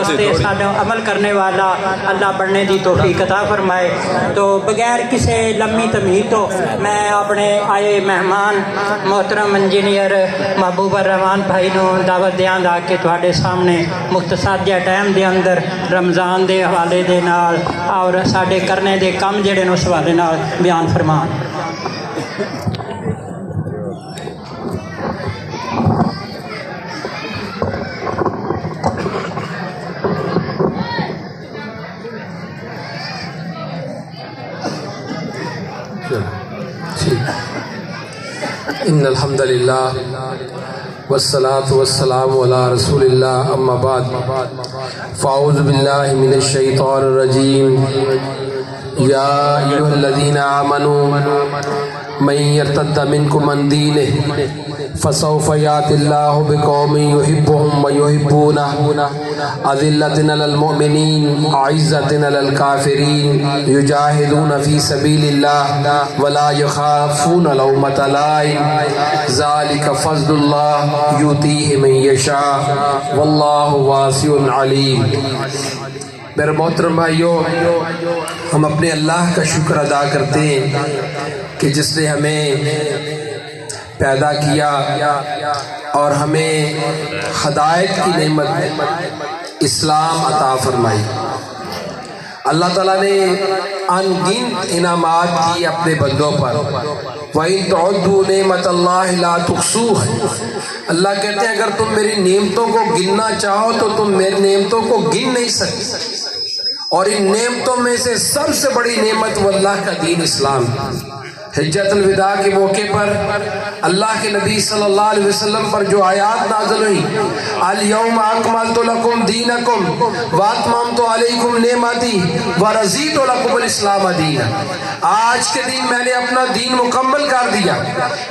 واسطے سانو عمل کرنے والا اللہ بننے دی توفیق عطا فرمائے۔ تو بغیر کسی لمبی تمہید تو میں اپنے آئے مہمان محترم انجینئر محبوب الرحمان بھائی نو دعوت دیاں گا کہ تواڈے سامنے مختصر جہے ٹائم دے اندر رمضان دے حوالے دے نال اور ساڈے کرنے دے کم جڑے نو اس حوالے نال بیان فرمان۔ ان الحمد للہ والصلاة والسلام علی رسول اللہ اما بعد فاعوذ باللہ من الشیطان الرجیم یا ایھا الذین آمنوا من یرتد منکم عن دینہ فسوف یأتی اللہ بقوم یحبهم ویحبونہ اذلۃ علی المؤمنین اعزۃ علی الکافرین یجاہدون فی سبیل اللہ ولا یخافون لومۃ لائم ذلک فضل اللہ یؤتیہ من یشاء واللہ واسع علیم۔ میرے محترم بھائیوں، ہم اپنے اللہ کا شکر ادا کرتے ہیں کہ جس نے ہمیں پیدا کیا اور ہمیں ہدایت کی نعمت اسلام عطا فرمائی۔ اللہ تعالیٰ نے ان گنت انعامات کی اپنے بندوں پر، وَإِن تُعُدُّوا نِعْمَتَ اللَّهِ لَا تُحْصُوهَا۔ اللہ کہتے ہیں اگر تم میری نعمتوں کو گننا چاہو تو تم میری نعمتوں کو گن نہیں سکتے، اور ان نعمتوں میں سے سب سے بڑی نعمت وہ اللہ کا دین اسلام۔ حجت الوداع کے موقع پر اللہ کے نبی صلی اللہ علیہ وسلم پر جو آیات نازل ہوئی، الیوم اکملت لکم دینکم واتممت علیکم نعمتی ورضیت لکم الاسلام دینا، آج کے دن میں نے اپنا دین مکمل کر دیا،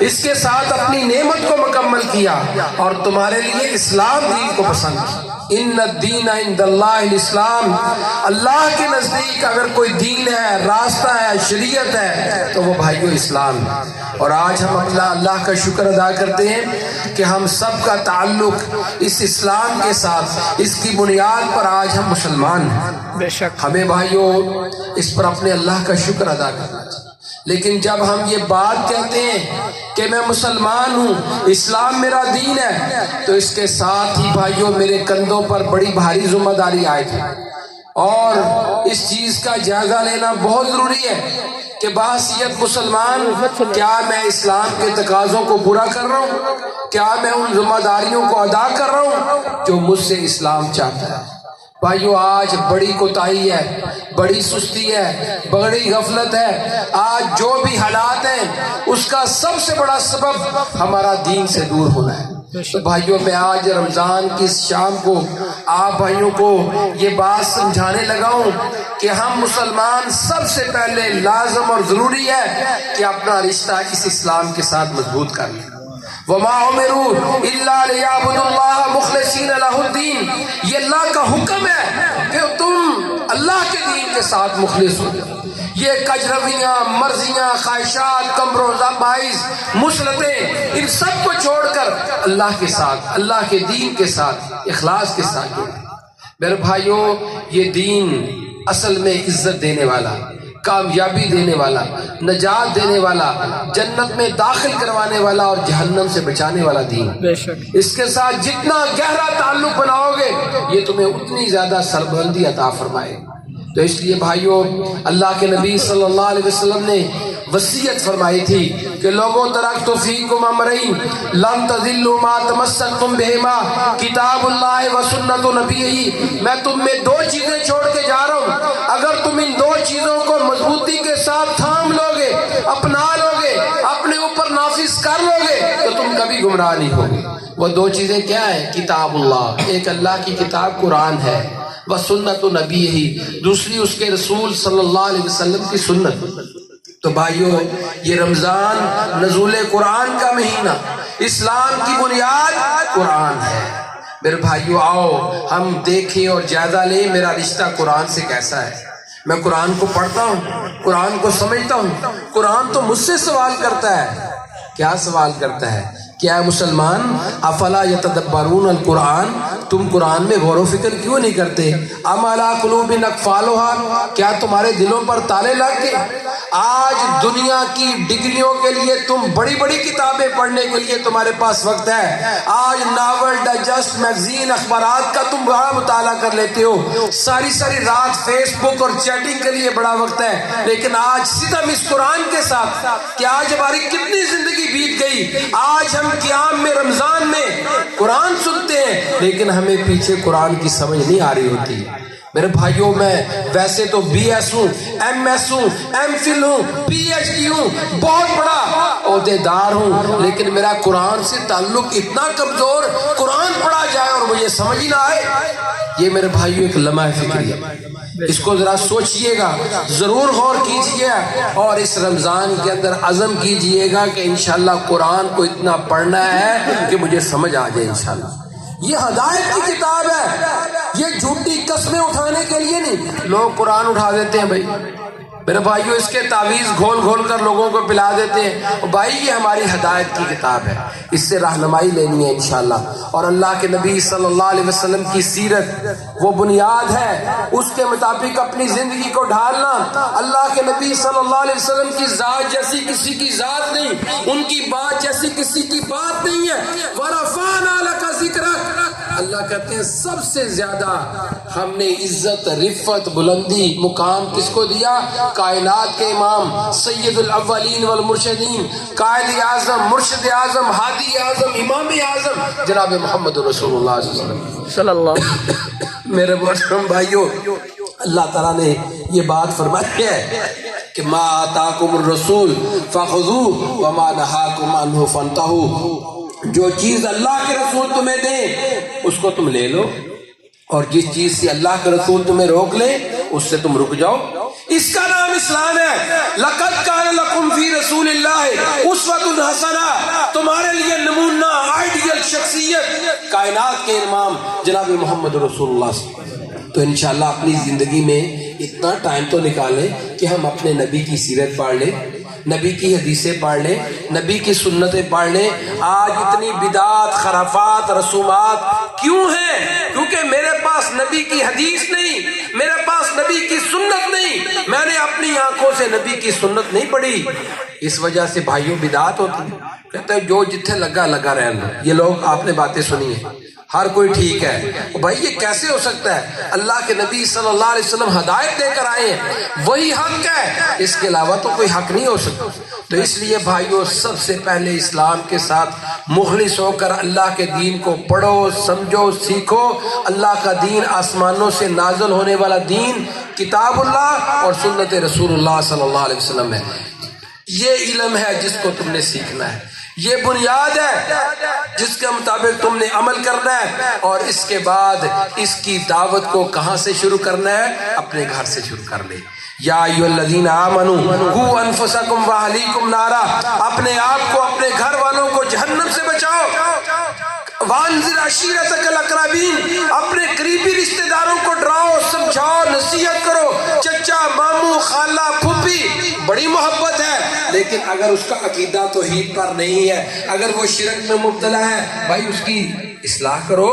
اس کے ساتھ اپنی نعمت کو مکمل کیا اور تمہارے لیے اسلام دین کو پسند کیا۔ ان الدین عند اللہ الاسلام، اللہ کے نزدیک اگر کوئی دین ہے، راستہ ہے، شریعت ہے تو وہ بھائیو اسلام ہے۔ اور آج ہم اللہ کا شکر ادا کرتے ہیں کہ ہم سب کا تعلق اس اسلام کے ساتھ، اس کی بنیاد پر آج ہم مسلمان ہیں۔ بے شک ہمیں بھائیو اس پر اپنے اللہ کا شکر ادا کرنا چاہیے، لیکن جب ہم یہ بات کہتے ہیں کہ میں مسلمان ہوں، اسلام میرا دین ہے، تو اس کے ساتھ ہی بھائیوں میرے کندھوں پر بڑی بھاری ذمہ داری آئی تھی، اور اس چیز کا جائزہ لینا بہت ضروری ہے کہ بحیثیت مسلمان کیا میں اسلام کے تقاضوں کو پورا کر رہا ہوں، کیا میں ان ذمہ داریوں کو ادا کر رہا ہوں جو مجھ سے اسلام چاہتا ہے۔ بھائیو آج بڑی کوتاہی ہے، بڑی سستی ہے، بڑی غفلت ہے، آج جو بھی حالات ہیں اس کا سب سے بڑا سبب ہمارا دین سے دور ہونا ہے۔ تو بھائیوں میں آج رمضان کی اس شام کو آپ بھائیوں کو یہ بات سمجھانے لگا ہوں کہ ہم مسلمان سب سے پہلے لازم اور ضروری ہے کہ اپنا رشتہ اس اسلام کے ساتھ مضبوط کر لیں۔ وَمَا أُمِرُوا إِلَّا لِيَعْبُدُوا اللَّهَ مُخْلِصِينَ لَهُ الدِّينَ، یہ اللہ کا حکم ہے کہ تم اللہ کے دین کے ساتھ مخلص ہو جاؤ۔ یہ کجرویاں، مرضیاں، خواہشات، کمپرومائز، باعث مسلطیں، ان سب کو چھوڑ کر اللہ کے ساتھ، اللہ کے دین کے ساتھ، اخلاص کے ساتھ جڑیں۔ میرے بھائیوں، یہ دین اصل میں عزت دینے والا، کامیابی دینے والا، نجات دینے والا، جنت میں داخل کروانے والا اور جہنم سے بچانے والا دین۔ بے شک اس کے ساتھ جتنا گہرا تعلق بناؤ گے یہ تمہیں اتنی زیادہ سربلندی عطا فرمائے۔ تو اس لیے بھائیوں، اللہ کے نبی صلی اللہ علیہ وسلم نے وصیت فرمائی تھی کہ لوگوں ترکت فیکم امرین لن تضلوا ما تمسکتم بہما کتاب اللہ و سنت نبیہ، میں تم میں دو چیزیں چھوڑ کے جا رہا ہوں، اگر تم ان دو چیزوں کو مضبوطی کے ساتھ تھام لو گے، اپنا لو گے، اپنے اوپر نافذ کر لو گے تو تم کبھی گمراہ نہیں ہوگے۔ وہ دو چیزیں کیا ہیں؟ کتاب اللہ، ایک اللہ کی کتاب قرآن ہے، وہ سنت نبی ہی، دوسری اس کے رسول صلی اللہ علیہ وسلم کی سنت۔ تو بھائیو، یہ رمضان نزول قرآن کا مہینہ، اسلام کی بنیاد قرآن ہے۔ میرے بھائیو آؤ ہم دیکھیں اور جائزہ لیں میرا رشتہ قرآن سے کیسا ہے۔ میں قرآن کو پڑھتا ہوں، قرآن کو سمجھتا ہوں، قرآن تو مجھ سے سوال کرتا ہے۔ کیا سوال کرتا ہے؟ کیا مسلمان افلا یتدبرون القرآن، تم قرآن میں غور و فکر کیوں نہیں کرتے؟ ام علی قلوب اقفالها، کیا تمہارے دلوں پر تالے لگ گئے؟ آج دنیا کی ڈگریوں کے لیے تم بڑی بڑی کتابیں پڑھنے کے لیے تمہارے پاس وقت ہے، آج ناول، ڈائجسٹ، میگزین، اخبارات کا تم بڑا مطالعہ کر لیتے ہو، ساری رات فیس بک اور چیٹنگ کے لیے بڑا وقت ہے، لیکن آج ستم اس قرآن کے ساتھ کہ آج ہماری کتنی زندگی بیت گئی، آج ہم قیام میں رمضان میں قرآن سنتے ہیں لیکن ہمیں پیچھے قرآن کی سمجھ نہیں آ رہی ہوتی۔ میرے بھائیوں، میں ویسے تو بی ایس ہوں، ایم ایس ہوں، ایم فل ہوں، پی ایچ ڈی ہوں، بہت بڑا عہدیدار ہوں، لیکن میرا قرآن سے تعلق اتنا کمزور، قرآن پڑھا جائے اور مجھے سمجھ نہ آئے، یہ میرے بھائیوں ایک لمحہ فکری ہے۔ اس کو ذرا سوچئے گا، ضرور غور کیجئے اور اس رمضان کے اندر عزم کیجئے گا کہ انشاءاللہ قرآن کو اتنا پڑھنا ہے کہ مجھے سمجھ آ جائے انشاءاللہ۔ یہ ہدایت کی کتاب ہے، یہ جھوٹی قسمیں اٹھانے کے لیے نہیں۔ لوگ قرآن اٹھا دیتے ہیں بھائی، میرے بھائیوں، اس کے تعویذ گھول گھول کر لوگوں کو پلا دیتے ہیں۔ بھائی یہ ہماری ہدایت کی کتاب ہے، اس سے رہنمائی لینی ہے انشاءاللہ، اور اللہ کے نبی صلی اللہ علیہ وسلم کی سیرت وہ بنیاد ہے، اس کے مطابق اپنی زندگی کو ڈھالنا۔ اللہ کے نبی صلی اللہ علیہ وسلم کی ذات جیسی کسی کی ذات نہیں، ان کی بات جیسی کسی کی بات نہیں ہے۔ وَرَفَعْنَا لَكَ ذِكْرَكَ، اللہ کہتے ہیں سب سے زیادہ ہم نے عزت، رفعت، بلندی، مقام کس کو دیا؟ کائنات کے امام، سید الاولین والمرشدین، قائد اعظم، مرشد اعظم، ہادی اعظم، امام اعظم جناب محمد رسول اللہ صلی اللہ علیہ وسلم۔ میرے محترم بھائیوں، اللہ تعالیٰ نے یہ بات فرمائی ہے کہ ما آتاکم الرسول فخذوہ وما نہاکم عنہ فانتہوا، جو چیز اللہ کے رسول تمہیں دیں اس کو تم لے لو، اور جس چیز سے اللہ کے رسول تمہیں روک لے اس سے تم رک جاؤ۔ اس کا نام اسلام ہے۔ لقد کان لکم فی رسول اللہ اسوۃ حسنہ، تمہارے لیے نمونہ، آئیڈیل شخصیت کائنات کے امام جناب محمد رسول اللہ صلی اللہ علیہ وسلم۔ تو انشاءاللہ اپنی زندگی میں اتنا ٹائم تو نکالیں کہ ہم اپنے نبی کی سیرت پڑھ لیں، نبی کی حدیثیں پڑھ لیں، نبی کی سنتیں پڑھ لیں۔ آج اتنی بدعات، خرافات، رسومات کیوں ہیں؟ کیونکہ میرے پاس نبی کی حدیث نہیں، میرے پاس نبی کی سنت نہیں، میں نے اپنی آنکھوں سے نبی کی سنت نہیں پڑھی۔ اس وجہ سے بھائیوں بدعات ہوتی ہے، کہتے ہیں جو جتھے لگا لگا رہنا۔ یہ لوگ آپ نے باتیں سنی ہیں، ہر کوئی ٹھیک ہے۔ بھائی یہ کیسے ہو سکتا ہے؟ اللہ کے نبی صلی اللہ علیہ وسلم ہدایت دے کر آئے ہیں، وہی حق ہے، اس کے علاوہ تو کوئی حق نہیں ہو سکتا۔ تو اس لیے بھائیوں، سب سے پہلے اسلام کے ساتھ مخلص ہو کر اللہ کے دین کو پڑھو، سمجھو، سیکھو۔ اللہ کا دین آسمانوں سے نازل ہونے والا دین کتاب اللہ اور سنت رسول اللہ صلی اللہ علیہ وسلم ہے۔ یہ علم ہے جس کو تم نے سیکھنا ہے، یہ بنیاد ہے جس کے مطابق تم نے عمل کرنا ہے، اور اس کے بعد اس کی دعوت کو کہاں سے شروع کرنا ہے؟ اپنے گھر سے شروع کر لیں۔ یا ایھا الذین آمنوا قوا انفسکم واہلیکم نارا، اپنے آپ کو، اپنے گھر والوں کو جہنم سے بچاؤ۔ وانذر عشیرتک الاقربین، اپنے قریبی رشتہ داروں کو ڈراؤ، سمجھاؤ، نصیحت کرو۔ چچا، ماموں، خالہ، پھوپھی، بڑی محبت ہے، لیکن اگر اس کا عقیدہ توحید پر نہیں ہے، اگر وہ شرک میں مبتلا ہے، بھائی اس کی اصلاح کرو۔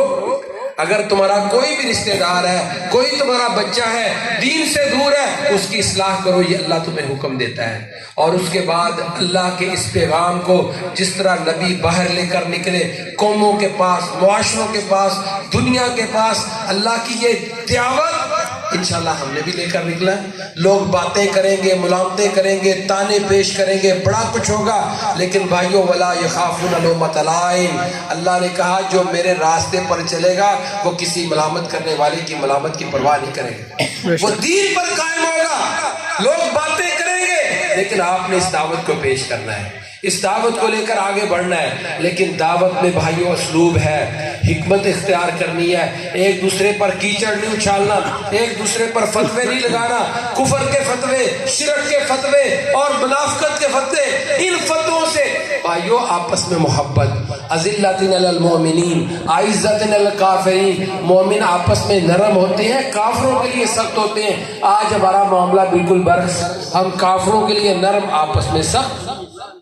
اگر تمہارا کوئی بھی رشتہ دار ہے، کوئی تمہارا بچہ ہے، دین سے دور ہے، اس کی اصلاح کرو، یہ اللہ تمہیں حکم دیتا ہے۔ اور اس کے بعد اللہ کے اس پیغام کو جس طرح نبی باہر لے کر نکلے، قوموں کے پاس، معاشروں کے پاس، دنیا کے پاس، اللہ کی یہ دعوت انشاءاللہ ہم نے بھی لے کر نکلا۔ لوگ باتیں کریں گے، ملامتیں کریں گے، تانے پیش کریں گے، بڑا کچھ ہوگا، لیکن بھائیوں ولا یخافون لومۃ لائم، اللہ نے کہا جو میرے راستے پر چلے گا وہ کسی ملامت کرنے والے کی ملامت کی پرواہ نہیں کرے گا، وہ دین پر قائم ہوگا۔ لوگ باتیں کریں گے لیکن آپ نے اس دعوت کو پیش کرنا ہے، اس دعوت کو لے کر آگے بڑھنا ہے۔ لیکن دعوت میں بھائیوں اسلوب ہے، حکمت اختیار کرنی ہے، ایک دوسرے پر کیچڑ نہیں اچھالنا، ایک دوسرے پر فتوے نہیں لگانا، کفر کے فتوے، شرک کے فتوے اور منافقت کے فتوے، ان فتووں سے بھائیوں آپس میں محبت۔ اذلۃ علی المؤمنین اعزۃ علی الکافرین، مومن آپس میں نرم ہوتے ہیں، کافروں کے لیے سخت ہوتے ہیں۔ آج ہمارا معاملہ بالکل برعکس، ہم کافروں کے لیے نرم، آپس میں سخت۔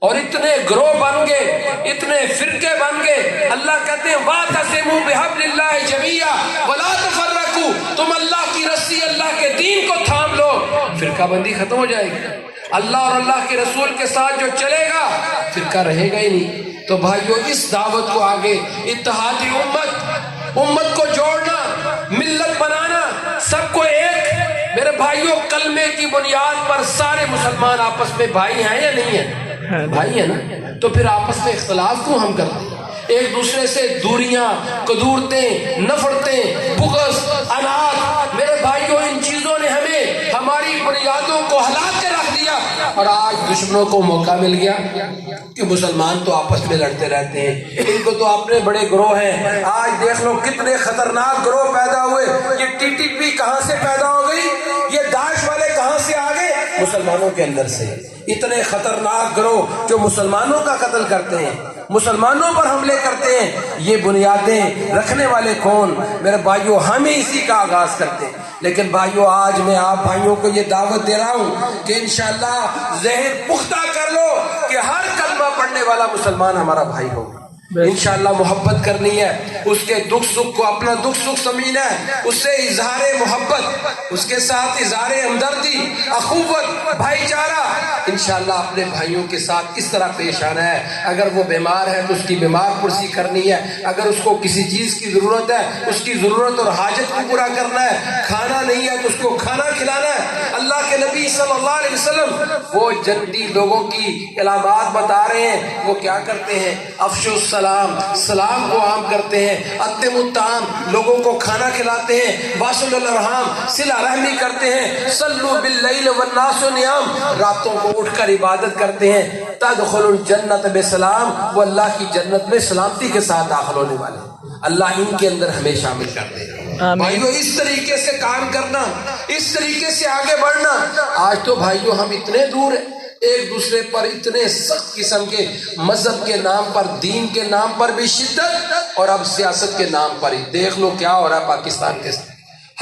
اور اتنے گروہ بن گئے، اتنے فرقے بن گئے۔ اللہ کہتے ہیں وَاعْتَصِمُوا بِحَبْلِ اللَّهِ جَمِيعًا وَلَا تَفَرَّقُوا، تم اللہ کی رسی، اللہ کے دین کو تھام لو، فرقہ بندی ختم ہو جائے گی۔ اللہ اور اللہ کے رسول کے ساتھ جو چلے گا فرقہ رہے گا ہی نہیں۔ تو بھائیو اس دعوت کو آگے، اتحادی امت کو جوڑنا، ملت بنانا، سب کو ایک، میرے بھائیوں کلمے کی بنیاد پر سارے مسلمان آپس میں بھائی ہیں یا نہیں ہیں؟ بھائی ہیں نا، تو پھر آپس میں اختلاف کیوں ہم کرتے ہیں؟ ایک دوسرے سے دوریاں، قدورتیں، نفرتیں، بغض، انات، میرے بھائیوں ان چیزوں نے ہمیں ہماری بنیادوں کو ہلا کے رکھ دیا، اور آج دشمنوں کو موقع مل گیا کہ مسلمان تو آپس میں لڑتے رہتے ہیں، ان کو تو اپنے بڑے گروہ ہیں۔ آج دیکھ لو کتنے خطرناک گروہ پیدا ہوئے، یہ ٹی ٹی پی کہاں سے پیدا ہو گئی، یہ داعش والے کہاں سے آ گئے؟ مسلمانوں کے اندر سے۔ اتنے خطرناک گروہ جو مسلمانوں کا قتل کرتے ہیں، مسلمانوں پر حملے کرتے ہیں، یہ بنیادیں رکھنے والے کون؟ میرے بھائیوں ہم ہی اسی کا آغاز کرتے ہیں۔ لیکن بھائیوں آج میں آپ بھائیوں کو یہ دعوت دے رہا ہوں کہ انشاءاللہ ذہن پختہ کر لو کہ ہر کلمہ پڑھنے والا مسلمان ہمارا بھائی ہوگا۔ انشاءاللہ محبت کرنی ہے، اس کے دکھ سکھ کو اپنا دکھ سکھ سمجھنا ہے، اس سے اظہار محبت، اس کے ساتھ اظہار ہمدردی، اخوت، بھائی چارہ، انشاءاللہ اپنے بھائیوں کے ساتھ کس طرح پیش آنا ہے۔ اگر وہ بیمار ہے تو اس کی بیمار پرسی کرنی ہے، اگر اس کو کسی چیز کی ضرورت ہے اس کی ضرورت اور حاجت کو پورا کرنا ہے، کھانا نہیں ہے تو اس کو کھانا کھلانا ہے۔ اللہ کے نبی صلی اللہ علیہ وسلم وہ جنتی لوگوں کی علامات بتا رہے ہیں، وہ کیا کرتے ہیں؟ افشوا السلام، سلام کو عام کرتے ہیں، اتموا الطعام، لوگوں کو کھانا کھلاتے ہیں، واصلوا الارحام، صلہ رحمی کرتے ہیں، صلوا باللیل والناس نیام، راتوں کو اٹھ کر عبادت کرتے ہیں، تدخلوا الجنت بسلام، وہ اللہ کی جنت میں سلامتی کے ساتھ داخل ہونے والے ہیں۔ اللہ ان کے اندر ہمیں شامل کر دے۔ بھائیو اس طریقے سے کام کرنا، اس طریقے سے آگے بڑھنا۔ آج تو بھائیو ہم اتنے دور ہیں ایک دوسرے پر، اتنے سخت قسم کے مذہب کے نام پر، دین کے نام پر بھی شدت، اور اب سیاست کے نام پر ہی دیکھ لو کیا ہو رہا ہے پاکستان کے ساتھ۔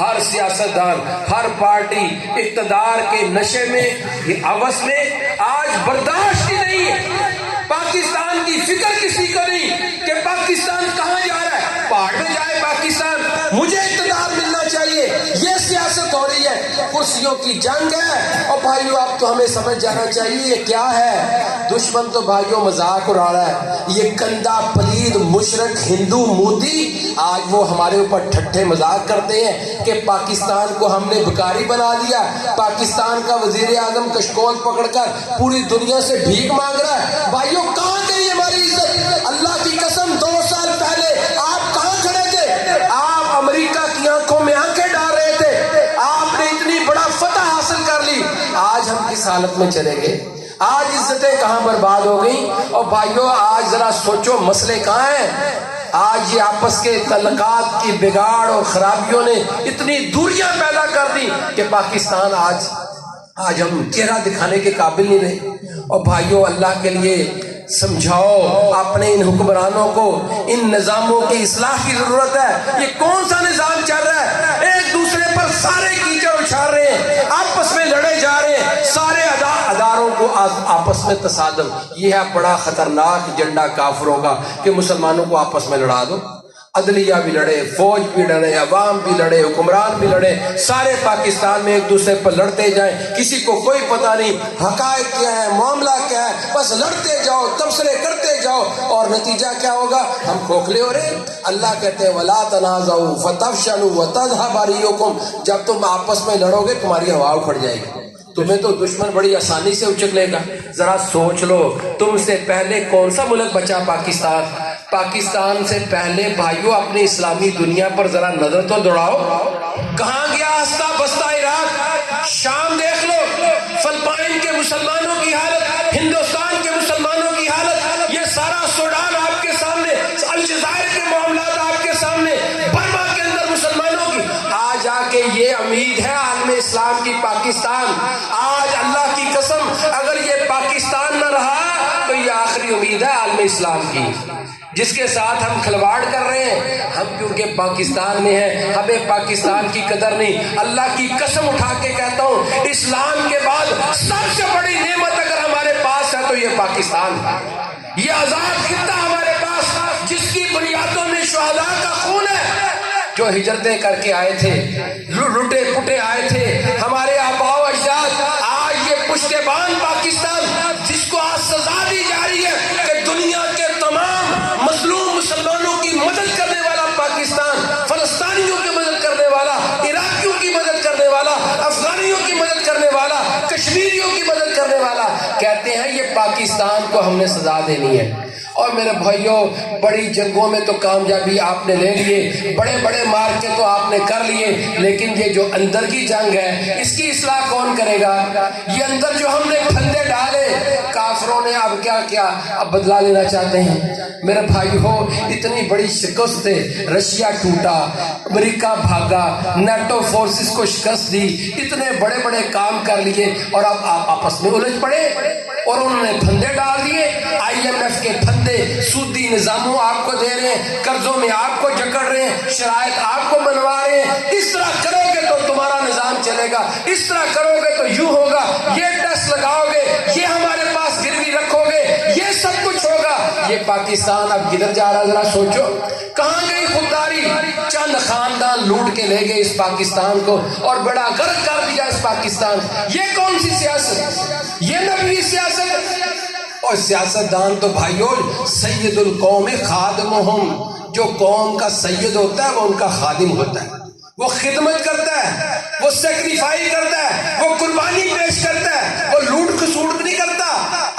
ہر سیاستدان، ہر پارٹی اقتدار کے نشے میں، یہ ہوس میں آج برداشت ہی نہیں ہے۔ پاکستان کی فکر کسی کو نہیں کہ پاکستان کہاں جا رہا ہے، پہاڑ میں جائے پاکستان، مجھے اقتدار ملنا چاہیے، یہ سیاست ہو رہی ہے، کرسیوں کی جنگ ہے۔ اور بھائیو اب تو ہمیں سمجھ جانا چاہیے یہ کیا ہے۔ دشمن تو بھائیو مذاق اڑا رہا ہے، یہ گندا پلید مشرک ہندو مودی آج وہ ہمارے اوپر ٹھٹھے مذاق کرتے ہیں کہ پاکستان کو ہم نے بھکاری بنا دیا، پاکستان کا وزیر اعظم کشکول پکڑ کر پوری دنیا سے بھیک مانگ رہا ہے۔ بھائیو کہاں گئی ہماری عزت؟ اللہ کی قسم 2 سال پہلے آپ کہاں کھڑے تھے؟ آپ امریکہ کی آنکھوں میں آنکھیں ڈال رہے تھے، آپ نے اتنی بڑا فتح حاصل کر لی، آج ہم کس حالت میں چلے گئے؟ آج عزتیں کہاں برباد ہو گئی؟ اور بھائیو آج ذرا سوچو مسئلے کہاں ہیں؟ آج یہ آپس کے تعلقات کی بگاڑ اور خرابیوں نے اتنی دوریاں پیدا کر دی کہ پاکستان آج ہم چہرہ دکھانے کے قابل نہیں رہے۔ اور بھائیو اللہ کے لیے سمجھاؤ اپنے ان حکمرانوں کو، ان نظاموں کی اصلاح کی ضرورت ہے۔ یہ کون سا نظام چل رہا ہے؟ ایک دوسرے پر سارے کیچڑ اچھال رہے ہیں، آپس میں لڑے جا رہے ہیں، سارے اداروں کو آپس میں تصادم۔ یہ ہے بڑا خطرناک ایجنڈا کافروں کا کہ مسلمانوں کو آپس میں لڑا دو۔ عدلیہ بھی لڑے، فوج بھی لڑے، عوام بھی لڑے، حکمران بھی لڑے، سارے پاکستان میں ایک دوسرے پر لڑتے جائیں، کسی کو کوئی پتہ نہیں حقائق کیا ہے، معاملہ کیا ہے، بس لڑتے جاؤ، تبصرے کرتے جاؤ، اور نتیجہ کیا ہوگا؟ ہم کھوکھلے ہو رہے ہیں۔ اللہ کہتے ہیں وَلَا تَنَازَعُوا فَتَفْشَلُوا وَتَذْهَبَ رِيحُكُمْ، جب تم آپس میں لڑو گے تمہاری ہوا اکھڑ جائے گی، تمہیں تو دشمن بڑی آسانی سے اچک لے گا۔ ذرا سوچ لو تم سے پہلے کون سا ملک بچا؟ پاکستان سے پہلے بھائیوں اپنی اسلامی دنیا پر ذرا نظر تو دوڑاؤ، کہاں گیا ہستہ بستہ عراق؟ شام دیکھ لو، فلپائن کے مسلمانوں کی حالت، ہندوستان کے مسلمانوں کی حالت، یہ سارا سوڈان آپ کے سامنے، الجزائر کے معاملات آپ کے سامنے، برما کے اندر مسلمانوں کی۔ آج آ کے یہ امید ہے عالم اسلام کی پاکستان، آج اللہ کی قسم اگر یہ پاکستان نہ رہا تو یہ آخری امید ہے عالم اسلام کی، جس کے ساتھ ہم کھلواڑ کر رہے ہیں۔ ہم کیونکہ پاکستان میں ہیں، ہمیں پاکستان کی قدر نہیں۔ اللہ کی قسم اٹھا کے کہتا ہوں، اسلام کے بعد سب سے بڑی نعمت اگر ہمارے پاس ہے تو یہ پاکستان ہے، یہ آزاد خطہ ہمارے پاس جس کی بنیادوں میں شہداء کا خون ہے، جو ہجرتیں کر کے آئے تھے، لٹے پٹے آئے تھے ہمارے آباء و اجداد، آج یہ پشتبان پاکستان جس کو آج سزا دی جا رہی ہے کہ دنیا کے تمام مظلوم مسلمانوں کی مدد کرنے والا پاکستان، فلسطینیوں کی مدد کرنے والا، عراقیوں کی مدد کرنے والا، افغانیوں کی مدد کرنے والا، کشمیریوں کی مدد کرنے والا، کہتے ہیں یہ پاکستان کو ہم نے سزا دینی ہے۔ اور میرے بھائیوں، بڑی جنگوں میں تو کامیابی آپ نے لے لیے، بڑے بڑے مارکے تو آپ نے کر لیے، لیکن یہ جو اندر کی جنگ ہے اس کی اصلاح کون کرے گا؟ یہ اندر جو ہم نے پھندے ڈالے، کافروں نے اب کیا کیا؟ اب بدلا لینا چاہتے ہیں۔ میرے بھائیوں، اتنی بڑی شکست ہے، رشیا ٹوٹا، امریکہ بھاگا، نیٹو فورسز کو شکست دی، اتنے بڑے بڑے کام کر لیے، اور اب آپ آپس میں الجھ پڑے اور انہوں نے پھندے ڈال دیے۔ IMF کے پھندے، سودی نظاموں آپ کو دے رہے ہیں، قرضوں میں آپ کو جکڑ رہے ہیں، شرائط آپ کو بنوا رہے ہیں، اس طرح کرو گے تو تمہارا نظام چلے گا، اس طرح کرو گے تو یوں ہوگا، یہ ٹیکس لگاؤ گے، یہ ہمارے پاس گروی رکھو گے، یہ سب کچھ ہوگا۔ یہ پاکستان اب کدھر جا رہا، ذرا سوچو، کہاں گئی خودداری؟ چند خاندان لوٹ کے لے گئے اس پاکستان کو اور بڑا غرق کر دیا اس پاکستان۔ یہ کون سی سیاست؟ یہ نبوی سیاست؟ اور سیاستدان تو بھائیو، سید القوم خادمہم، جو قوم کا سید ہوتا ہے وہ ان کا خادم ہوتا ہے، وہ خدمت کرتا ہے، وہ سیکریفائی کرتا ہے، وہ قربانی پیش کرتا ہے، وہ لوٹ کھسوٹ نہیں کرتا۔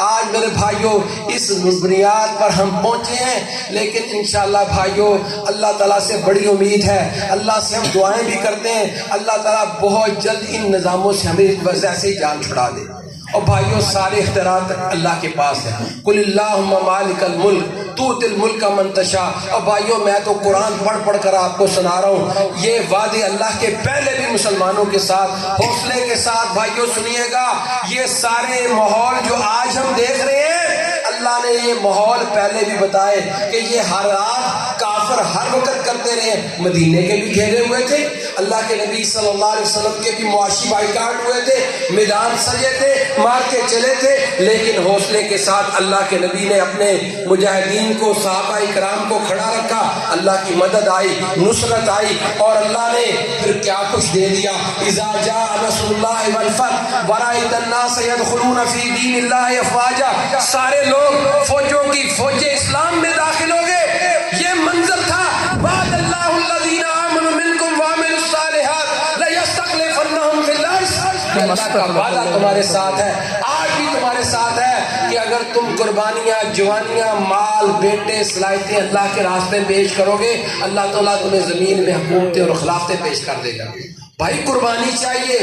آج میرے بھائیو اس بنیاد پر ہم پہنچے ہیں، لیکن انشاءاللہ بھائیو اللہ تعالیٰ سے بڑی امید ہے، اللہ سے ہم دعائیں بھی کرتے ہیں، اللہ تعالیٰ بہت جلد ان نظاموں سے ہمیں وجہ سے جان چھڑا دے۔ اور بھائیو سارے اختیارات اللہ کے پاس ہے، قل اللہم مالک الملک تؤتی الملک من تشاء۔ اور بھائیو میں تو قرآن پڑھ پڑھ کر آپ کو سنا رہا ہوں، یہ وعدے اللہ کے پہلے بھی مسلمانوں کے ساتھ حوصلے کے ساتھ بھائیو سنیے گا۔ یہ سارے ماحول جو آج ہم دیکھ رہے ہیں، اللہ نے یہ ماحول پہلے بھی بتائے کہ یہ ہر رات کافر ہر وقت کرتے رہے۔ مدینے کے بھی گھیرے ہوئے تھے، اللہ کے نبی صلی اللہ علیہ وسلم کے بھی معاشی بائیکاٹ ہوئے تھے، میدان سجے تھے، مار کے چلے تھے، لیکن حوصلے کے ساتھ اللہ کے نبی نے اپنے مجاہدین کو، صحابہ کرام کو کھڑا رکھا، اللہ کی مدد آئی، نصرت آئی، اور اللہ نے پھر کیا کچھ دے دیا۔ اذا جاء نصر اللہ والفتح ورأیت الناس يدخلون فی دین اللہ افواجا، سارے لوگ فوجوں کی فوج اسلام میں داخل ہو گئے۔ یہ منظر تھا، وعد اللہ الذین آمنوا منکم وعملوا الصالحات لیستخلفنہم فی الارض۔ اللہ کا وعدہ تمہارے ساتھ ہے، آج بھی تمہارے ساتھ ہے کہ اگر تم قربانیاں، جوانیاں، مال، بیٹے، صلاحیتیں اللہ کے راستے میں پیش کرو گے، اللہ تعالیٰ تمہیں زمین میں حکومتیں اور خلافتیں پیش کر دے گا۔ بھائی قربانی چاہیے،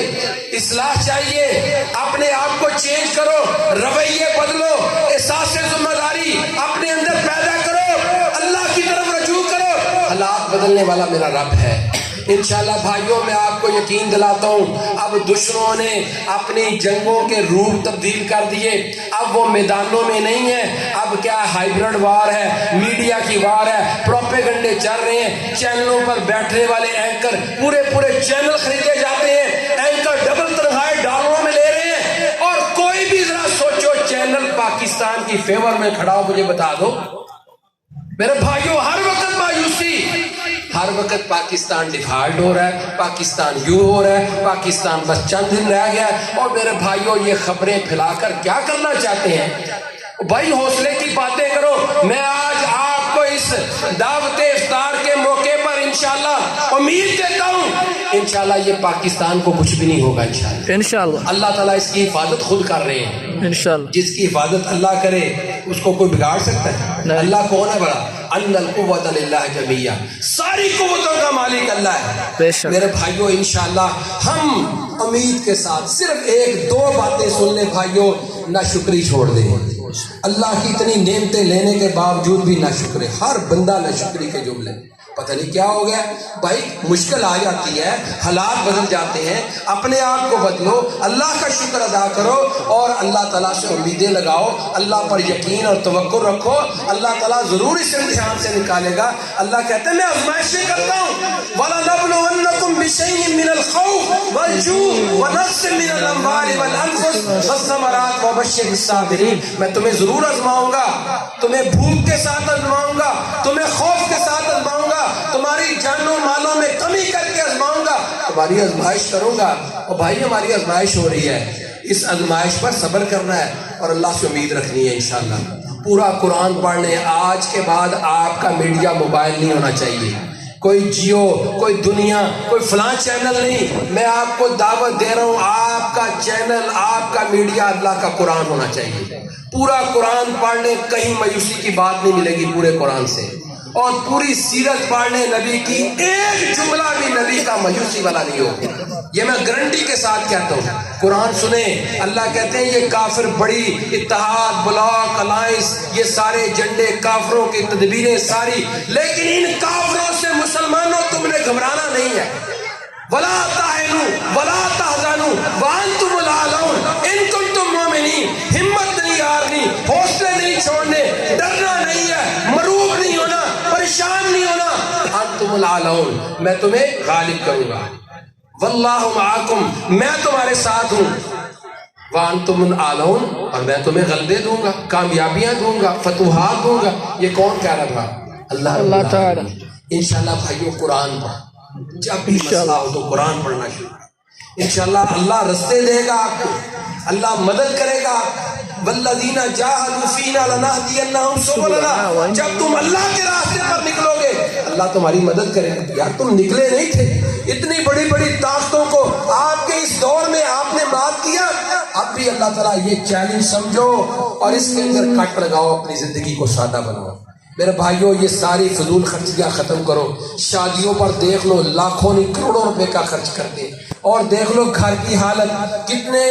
اصلاح چاہیے، اپنے آپ کو چینج کرو، رویے بدلو، احساس ذمہ داری اپنے اندر پیدا کرو، اللہ کی طرف رجوع کرو، حالات بدلنے والا میرا رب ہے۔ انشاءاللہ بھائیوں میں آپ کو یقین دلاتا ہوں، اب دشمنوں نے اپنی جنگوں کے روپ تبدیل کر دیے، اب وہ میدانوں میں نہیں ہیں، اب کیا ہائیبرڈ وار ہے، میڈیا کی وار ہے، پروپیگنڈے چل رہے ہیں، چینلوں پر بیٹھنے والے اینکر پورے چینل خریدے جاتے ہیں، اینکر ڈبل تنخواہیں ڈالروں میں لے رہے ہیں، اور کوئی بھی ذرا سوچو چینل پاکستان کی فیور میں کھڑا ہو مجھے بتا دو۔ میرے بھائیوں ہر وقت مایوسی، ہر وقت پاکستان ڈیفالٹ ہو رہا ہے، پاکستان یوں ہو رہا ہے، پاکستان بس چند دن رہ گیا ہے، اور میرے بھائیوں یہ خبریں پھیلا کر کیا کرنا چاہتے ہیں؟ بھائی حوصلے کی باتیں کرو۔ میں آج آپ کو اس دعوت افطار کے موقع پر انشاءاللہ امید دیتا ہوں، انشاءاللہ یہ پاکستان کو کچھ بھی نہیں ہوگا انشاءاللہ۔ اللہ تعالیٰ اس کی حفاظت خود کر رہے ہیں انشاءاللہ۔ جس کی حفاظت اللہ کرے اس کو کوئی بگاڑ سکتا ہے؟ اللہ کون ہے بڑا؟ ان القوت للہ جمیعا، ساری قوتوں کا مالک اللہ ہے۔ میرے بھائیوں انشاءاللہ ہم امید کے ساتھ صرف ایک دو باتیں سن لیں بھائیوں، نہ شکری چھوڑ دیں۔ اللہ کی اتنی نعمتیں لینے کے باوجود بھی نہ شکرے، ہر بندہ نہ شکری کے جملے۔ پتہ نہیں کیا ہو گیا بھائی، مشکل آ جاتی ہے، حالات بدل جاتے ہیں، اپنے آپ کو بدلو، اللہ کا شکر ادا کرو، اور اللہ تعالیٰ سے امیدیں لگاؤ، اللہ پر یقین اور توکل رکھو، اللہ تعالیٰ ضرور اس امتحان سے نکالے گا۔ اللہ کہتے ہیں میں آزمائشیں کرتا ہوں، وَلَنَبْلُوَنَّكُمْ بِشَيْءٍ مِّنَ الْخَوْفِ والجوع ونقص من الاموال والانفس والثمرات وبشر الصابرین. میں تمہیں ضرور آزماؤں گا، تمہیں بھوک کے ساتھ آزماؤں گا، تمہیں خوف کے ساتھ آزماؤں گا، تمہاری جانوں مالوں میں کمی کر کے آزماؤں گا، تمہاری آزمائش کروں گا. اور بھائی ہماری آزمائش ہو رہی ہے، اس آزمائش پر صبر کرنا ہے اور اللہ سے امید رکھنی ہے انشاءاللہ. پورا قرآن پڑھ لیں. آج کے بعد آپ کا میڈیا موبائل نہیں ہونا چاہیے، کوئی جیو، کوئی دنیا، کوئی فلاں چینل نہیں. میں آپ کو دعوت دے رہا ہوں، آپ کا چینل، آپ کا میڈیا اللہ کا قرآن ہونا چاہیے. پورا قرآن پڑھ لیں، کہیں مایوسی کی بات نہیں ملے گی پورے قرآن سے. اور پوری سیرت پڑھ لیں نبی کی، ایک جملہ بھی نبی کا مایوسی والا نہیں ہوگا. یہ میں گارنٹی کے ساتھ کہتا ہوں. قرآن سنیں، اللہ کہتے ہیں یہ کافر بڑی اتحاد، بلاک، الائنس، یہ سارے ایجنڈے، کافروں کی تدبیریں ساری، لیکن ان کافروں سے مسلمانوں تم نے گھبرانا نہیں ہے. ولا تہنوا ولا تحزنوا وانتم الاعلون ان کنتم مؤمنین. ہمت نہیں ہارنی، حوصلے نہیں چھوڑنے، ڈرنا نہیں ہے، مروب نہیں ہونا، پریشان نہیں ہونا. انتم الاعلون، میں تمہیں غالب کروں گا. واللہ معاکم، میں تمہارے ساتھ ہوں. وانتم الاعلون، اور میں تمہیں غلبے دوں گا، کامیابیاں دوں گا، فتوحات دوں گا. یہ کون کہہ رہا تھا؟ اللہ تعالی. انشاءاللہ بھائیو قرآن پڑھ، جب بھی مسئلہ ہو تو قرآن پڑھنا شروع. انشاءاللہ اللہ رستے دے گا آپ کو، اللہ مدد کرے گا. والذین جاہدوا فینا لنہدینہم سبلنا. جب تم اللہ کے راستے پر نکلو گے اللہ تمہاری مدد کرے گا. یار تم نکلے نہیں تھے، اتنی بڑی بڑی طاقتوں کو آپ کے اس دور میں آپ نے مات کیا. اب بھی اللہ تعالیٰ یہ چیلنج سمجھو اور اس کے اندر کٹ لگاؤ، اپنی زندگی کو سادہ بناؤ. میرے بھائیوں یہ ساری فضول خرچیاں ختم کرو. شادیوں پر دیکھ لو، لاکھوں نہیں کروڑوں روپے کا خرچ کرتے. اور دیکھ لو گھر کی حالت، کتنے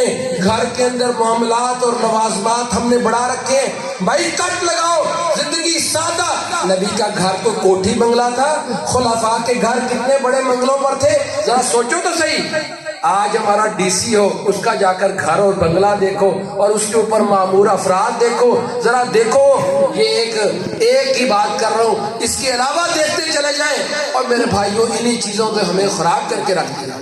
گھر کے اندر معاملات اور لوازمات ہم نے بڑھا رکھے. بھائی کٹ لگاؤ، زندگی سادہ. نبی کا گھر تو کوٹھی بنگلہ تھا، خلفاء کے گھر کتنے بڑے بنگلوں پر تھے. ذرا سوچو تو صحیح. آج ہمارا ڈی سی ہو، اس کا جا کر گھر اور بنگلہ دیکھو اور اس کے اوپر معمور افراد دیکھو. ذرا دیکھو، یہ ایک ہی بات کر رہا ہوں، اس کے علاوہ دیکھتے چلے جائیں. اور میرے بھائیوں انہی چیزوں نے ہمیں خراب کر کے رکھ دیا.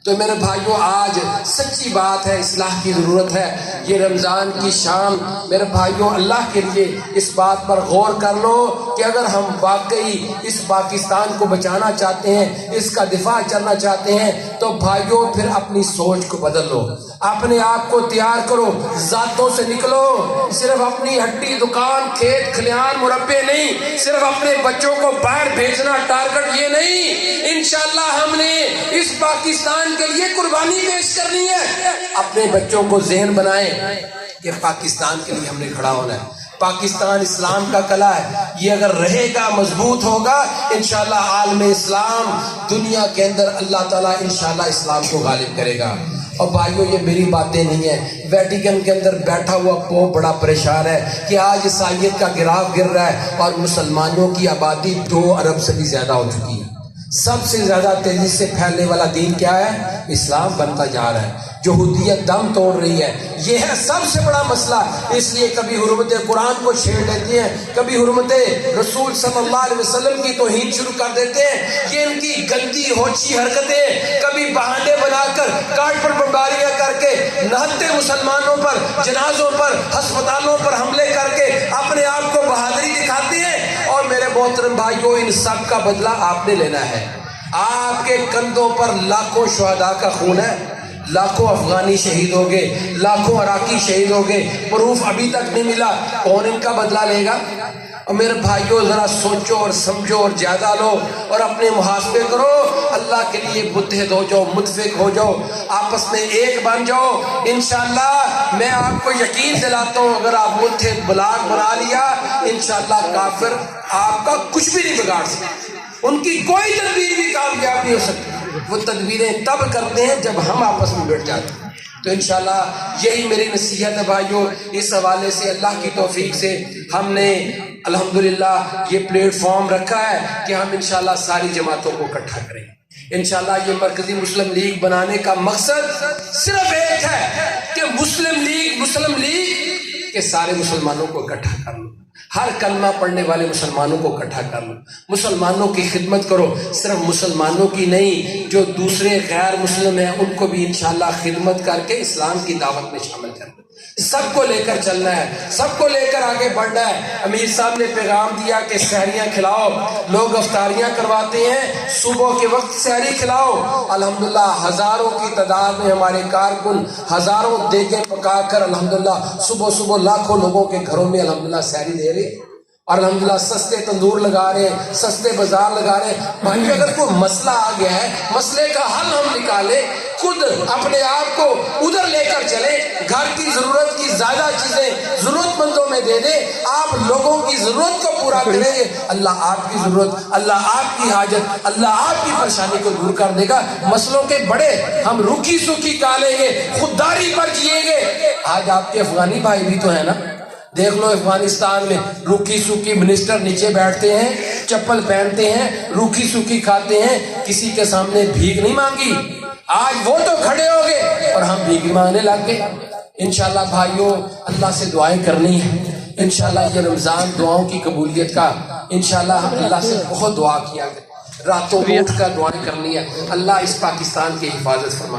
تو میرے بھائیوں آج سچی بات ہے، اصلاح کی ضرورت ہے. یہ رمضان کی شام میرے بھائیوں اللہ کے لیے اس بات پر غور کر لو کہ اگر ہم واقعی اس پاکستان کو بچانا چاہتے ہیں، اس کا دفاع کرنا چاہتے ہیں، تو بھائیوں پھر اپنی سوچ کو بدل لو، اپنے آپ کو تیار کرو، ذاتوں سے نکلو. صرف اپنی ہڈی دکان، کھیت کھلیان، مربے نہیں، صرف اپنے بچوں کو باہر بھیجنا ٹارگٹ یہ نہیں. انشاءاللہ ہم نے اس پاکستان کے لیے قربانی پیش کرنی ہے. اپنے بچوں کو ذہن بنائیں کہ پاکستان کے لیے ہم نے کھڑا ہونا ہے. پاکستان اسلام کا قلعہ ہے، یہ اگر رہے گا، مضبوط ہوگا، انشاءاللہ عالم اسلام دنیا کے اندر اللہ تعالیٰ انشاءاللہ اسلام کو غالب کرے گا. اور بھائیوں یہ میری باتیں نہیں ہیں، ویٹیکن کے اندر بیٹھا ہوا پوپ بڑا پریشان ہے کہ آج عیسائیت کا گراف گر رہا ہے اور مسلمانوں کی آبادی 2 ارب سے بھی زیادہ ہو چکی ہے. سب سے زیادہ تیزی سے پھیلنے والا دین کیا ہے؟ اسلام بنتا جا رہا ہے. یہودیت دم توڑ رہی ہے. یہ ہے سب سے بڑا مسئلہ. اس لیے کبھی حرمت قرآن کو چھیڑ دیتے ہیں، کبھی حرمت رسول صلی اللہ علیہ وسلم کی توہین شروع کر دیتے ہیں. یہ ان کی گندی ہوچی حرکتیں، کبھی بہانے بنا کر کاٹ پر بمباریاں کر کے نہتے مسلمانوں پر، جنازوں پر، ہسپتالوں پر حملے کر کے اپنے آپ کو بہادری دکھاتے ہیں. اور میرے محترم بھائیوں ان سب کا بدلہ آپ نے لینا ہے. آپ کے کندھوں پر لاکھوں شہداء کا خون ہے، لاکھوں افغانی شہید ہو گئے، لاکھوں عراقی شہید ہو گئے، پروف ابھی تک نہیں ملا. کون ان کا بدلہ لے گا؟ اور میرے بھائیوں ذرا سوچو اور سمجھو اور جائزہ لو اور اپنے محاسبے کرو. اللہ کے لیے متحد ہو جاؤ، متفق ہو جاؤ، آپس میں ایک بن جاؤ. انشاءاللہ میں آپ کو یقین دلاتا ہوں اگر آپ متحد بلاک بنا لیا، انشاءاللہ کافر آپ کا کچھ بھی نہیں بگاڑ سکتے. ان کی کوئی تدبیر بھی کامیاب نہیں ہو سکتی. وہ تدبیریں تب کرتے ہیں جب ہم آپس میں بیٹھ جاتے ہیں. تو انشاءاللہ یہی میری نصیحت ہے بھائیوں. اس حوالے سے اللہ کی توفیق سے ہم نے الحمدللہ یہ پلیٹ فارم رکھا ہے کہ ہم انشاءاللہ ساری جماعتوں کو اکٹھا کریں. انشاءاللہ یہ مرکزی مسلم لیگ بنانے کا مقصد صرف ایک ہے کہ مسلم لیگ کے سارے مسلمانوں کو اکٹھا کر لو. ہر کلمہ پڑھنے والے مسلمانوں کو اکٹھا کر لو، مسلمانوں کی خدمت کرو، صرف مسلمانوں کی نہیں، جو دوسرے غیر مسلم ہیں ان کو بھی انشاءاللہ خدمت کر کے اسلام کی دعوت میں شامل کرنا، سب کو لے کر چلنا ہے، سب کو لے کر آگے بڑھنا ہے۔ امیر صاحب نے پیغام دیا کہ سحریاں کھلاؤ، لوگ افطاریاں کرواتے ہیں، صبح کے وقت سحری کھلاؤ۔ الحمدللہ ہزاروں کی تعداد میں ہمارے کارکن ہزاروں دیگیں پکا کر الحمدللہ صبح صبح لاکھوں لوگوں کے گھروں میں الحمدللہ سحری دے رہے ہیں، اور الحمدللہ سستے تندور لگا رہے ہیں، سستے بازار لگا رہے ہیں۔ بھائی اگر کوئی مسئلہ آ گیا ہے، مسئلے کا حل ہم نکالیں، خود اپنے آپ کو ادھر لے کر چلیں، گھر کی ضرورت کی زیادہ چیزیں ضرورت مندوں میں دے دیں، آپ لوگوں کی ضرورت کو پورا کریں گے، اللہ آپ کی ضرورت، اللہ آپ کی حاجت، اللہ آپ کی پریشانی کو دور کر دے گا۔ مسئلوں کے بڑے ہم روکھی سوکھی کالیں گے، خودداری پر جیئیں گے۔ آج آپ کے افغانی بھائی بھی تو ہیں نا، دیکھ لو افغانستان میں روکھی سوکھی منسٹر نیچے بیٹھتے ہیں، چپل پہنتے ہیں، روکھی سوکھی کھاتے ہیں، کسی کے سامنے بھیک نہیں مانگی۔ آج وہ تو کھڑے ہو گئے اور ہم بھیک مانگنے لگ گئے۔ انشاءاللہ بھائیوں اللہ سے دعائیں کرنی ہے، انشاءاللہ یہ رمضان دعاؤں کی قبولیت کا، انشاءاللہ اللہ سے بہت دعا کیا کریں، راتوں اٹھ کر دعائیں کرنی ہے۔ اللہ اس پاکستان کی حفاظت فرما،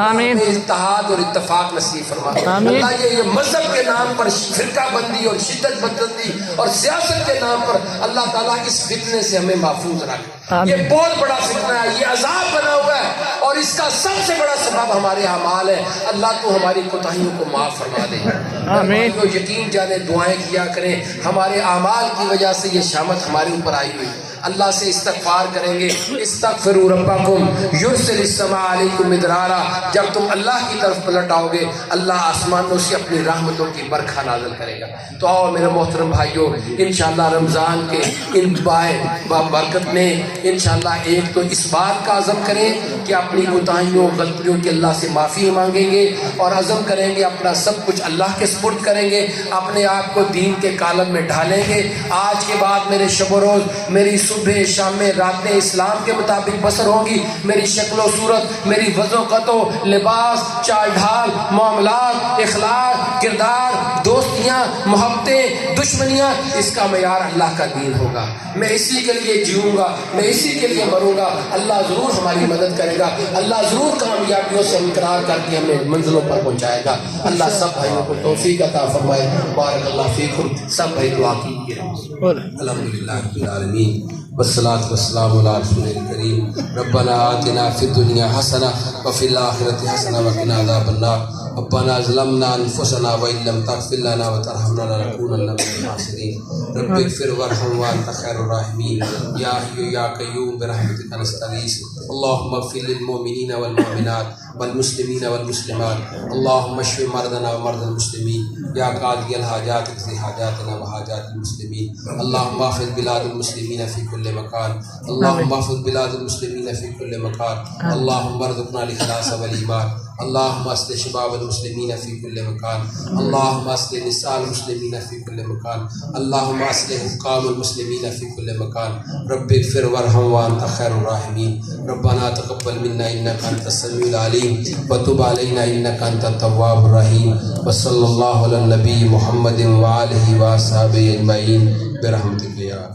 آمین، اللہ اتحاد اور اتفاق نصیب فرما، آمین۔ اللہ یہ مذہب کے نام پر فرقہ بندی اور شدت پسندی اور سیاست کے نام پر اللہ تعالیٰ اس فتنے سے ہمیں محفوظ رکھے۔ آمین۔ یہ بہت بڑا فتنہ ہے، یہ عذاب بنا ہوا ہے، اور اس کا سب سے بڑا سبب ہمارے اعمال ہے۔ اللہ تو ہماری کوتاہیوں کو معاف فرما دے۔ آمین۔ تو یقین جانے دعائیں کیا کریں، ہمارے اعمال کی وجہ سے یہ شامت ہمارے اوپر آئی ہوئی، اللہ سے استغفار کریں گے۔ استغفروا ربکم یرسل السماء علیکم مدرارا، جب تم اللہ کی طرف پلٹ آؤ گے اللہ آسمانوں سے اپنی رحمتوں کی برکھا نازل کرے گا۔ تو آؤ میرے محترم بھائیوں، انشاءاللہ رمضان کے ان برکت میں انشاءاللہ ایک تو اس بات کا عزم کریں کہ اپنی کوتاہیوں غلطیوں کے اللہ سے معافی مانگیں گے، اور عزم کریں گے اپنا سب کچھ اللہ کے سپرد کریں گے، اپنے آپ کو دین کے کالم میں ڈھالیں گے۔ آج کے بعد میرے شب و روز، میری صبح شام راتیں اسلام کے مطابق بسر ہوں گی، میری شکل و صورت، میری وضو قطو، لباس، چال ڈھال، معاملات، اخلاق، کردار، دوستیاں، محبتیں، دشمنیاں، اس کا معیار اللہ کا دین ہوگا۔ میں اسی کے لیے جیوں گا، میں اسی کے لیے مروں گا، اللہ ضرور ہماری مدد کرے گا، اللہ ضرور کامیابیوں سے انقرار کر کے ہمیں منزلوں پر پہنچائے گا۔ اللہ سب بھائیوں کو توفیق عطا فرمائے۔ بارک اللہ فیکم۔ سب بھائی دعا کیجیے۔ الحمدللہ رب العالمین والصلاة والسلام علی رسول الکریم۔ ربنا آتنا فی الدنیا حسنہ وفی الآخرۃ حسنہ وقنا عذاب النار۔ ربنا ظلمنا انفسنا وان لم تغفر لنا وترحمنا لنكونن من الخاسرین۔ رب اغفر وارحم وانت خیر الراحمین۔ یا حی یا قیوم برحمتک نستغیث۔ اللهم اغفر للمؤمنین والمؤمنات والمسلمین والمسلمات۔ اللهم اشف مرضنا ومرضى المسلمین۔ یا قاضی الحاجات اقض حاجاتنا وحاجات المسلمین۔ اللهم احفظ بلاد المسلمین فی کل مکان۔ اللهم احفظ بلاد المسلمین فی کل مکان۔ اللهم ارزقنا الاخلاص والایمان۔ اللهم اصلح شباب المسلمین فی کل مکان۔ اللهم اصلح نساء المسلمین فی کل مکان۔ اللهم اصلح حکام المسلمین فی کل مکان۔ رب اغفر وارحم وانت خیر الراحمین۔ ربنا تقبل منا انک انت السمیع العلیم وتب علینا انک انت التواب الرحیم۔ وصلی اللہ علی النبی محمد وآلہ وصحبہ اجمعین برحمتک یا